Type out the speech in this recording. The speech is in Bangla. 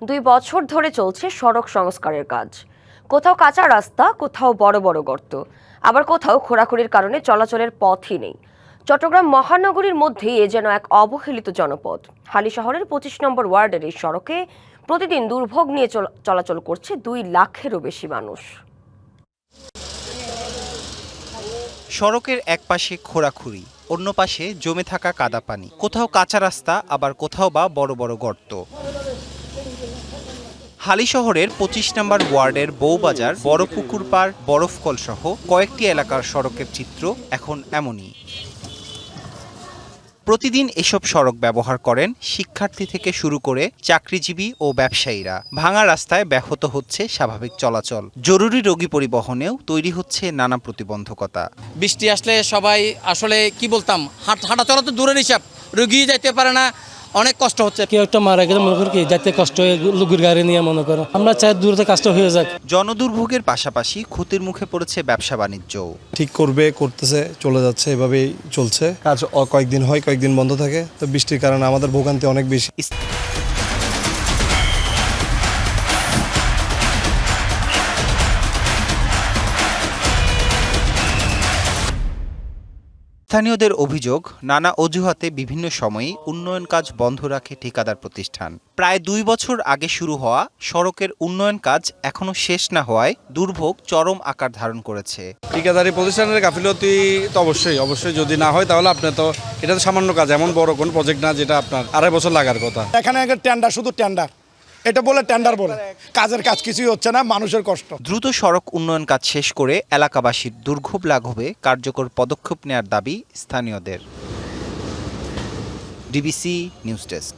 2 বছর ধরে চলছে সড়ক সংস্কারের কাজ। কোথাও কাঁচা রাস্তা, কোথাও বড় বড় গর্ত, আবার কোথাও খোঁড়াখুড়ির কারণে চলাচলের পথই নেই। চট্টগ্রাম মহানগরীর মধ্যেই এ যেন এক অবহেলিত জনপদ। হালি শহরের 25 নম্বর ওয়ার্ডের এই সড়কে প্রতিদিন দুর্ভোগ নিয়ে চলাচল করছে 2 লাখেরও বেশি মানুষ। সড়কের এক পাশে খোঁড়াখুড়ি, অন্য পাশে জমে থাকা কাদা পানি, কোথাও কাঁচা রাস্তা, আবার কোথাও বা বড় বড় গর্ত। হালি শহরের 25 নম্বর ওয়ার্ডের বউবাজার, বড় পুকুর পাড়, বরফকল সহ কয়েকটি এলাকার সড়কের চিত্র এখন এমনই। প্রতিদিন এসব সড়ক ব্যবহার করেন শিক্ষার্থী থেকে শুরু করে চাকরিজীবী ও ব্যবসায়ীরা। ভাঙা রাস্তায় ব্যাহত হচ্ছে স্বাভাবিক চলাচল, জরুরি রোগী পরিবহনেও তৈরি হচ্ছে নানা প্রতিবন্ধকতা। বৃষ্টি আসলে সবাই আসলে কি বলতাম, হাঁটা চলা তো দূরের হিসাব, রোগী যাইতে পারে না, অনেক কষ্ট হচ্ছে। কেউ একটা মারা গেলে মনে করি কি যাতে কষ্ট হয়ে লুগুর গাড়ি নিয়ে মনে করো, আমরা চাই দূরতে কাজটা হয়ে যাক। জনদুর্ভোগের পাশাপাশি ক্ষতির মুখে পড়েছে ব্যবসা বাণিজ্যও। ঠিক করতেছে, চলে যাচ্ছে, এভাবেই চলছে কাজ। কয়েকদিন হয়, কয়েকদিন বন্ধ থাকে। তো বৃষ্টির কারণে আমাদের ভোগান্তি অনেক বেশি। স্থানীয়দের অভিযোগ, নানা অজুহাতে বিভিন্ন সময়ে উন্নয়ন কাজ বন্ধ রাখে ঠিকাদার প্রতিষ্ঠান। প্রায় 2 বছর আগে শুরু হওয়া সড়কের উন্নয়ন কাজ এখনো শেষ না হওয়ায় দুর্ভোগ চরম আকার ধারণ করেছে। ঠিকাদারি প্রতিষ্ঠানের গাফিলতি তো অবশ্যই যদি না হয় তাহলে আপনি তো এটা তো সামান্য কাজ, এমন বড় কোন প্রজেক্ট না যেটা আপনার 2.5 বছর লাগার কথা। এখানে টেন্ডার, শুধু টেন্ডার, এটা বলে টেন্ডার বলে, কাজের কাজ কিছুই হচ্ছে না, মানুষের কষ্ট। দ্রুত সড়ক উন্নয়ন কাজ শেষ করে এলাকাবাসীর দুর্ভোগ লাঘবে কার্যকর পদক্ষেপ নেওয়ার দাবি স্থানীয়দের। DBC news desk.